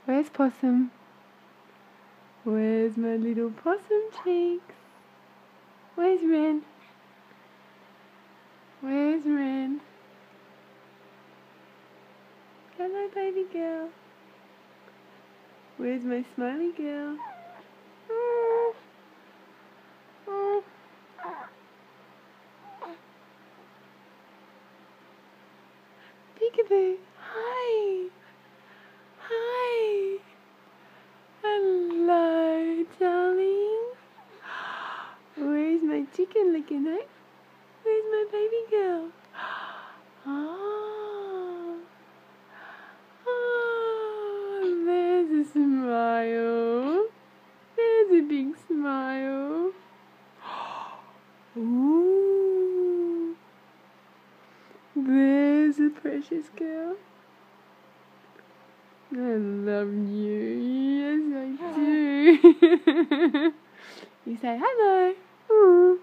Where's Possum? Where's my little possum cheeks? Where's Ren? Where's Ren? Hello, baby girl. Where's my smiley girl? Oh. Oh. Peekaboo. Hi. Hi. Hello, darling. Where's my chicken looking at? Where's my baby girl? Oh. Oh, there's a smile. There's a big smile. Ooh. There's a precious girl. I love you. Yes, I do. You say hello. Ooh.